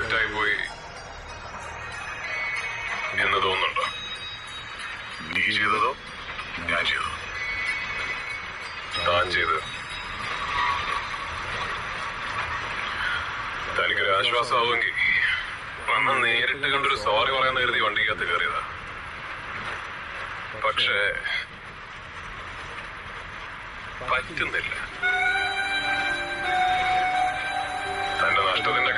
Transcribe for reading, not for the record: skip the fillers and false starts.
തെറ്റായി പോയി എന്ന് തോന്നുന്നുണ്ടോ? നീ ചെയ്തതോ ഞാൻ ചെയ്തതോ? താൻ ചെയ്ത് തനിക്കൊരു ആശ്വാസമാവുമെങ്കിൽ വന്ന് നേരിട്ട് കണ്ടൊരു സോറി പറയാൻ കരുതി വണ്ടിക്കകത്ത് കയറിയതാ. പക്ഷേ പറ്റുന്നില്ല. തന്റെ നഷ്ടത്തിന്റെ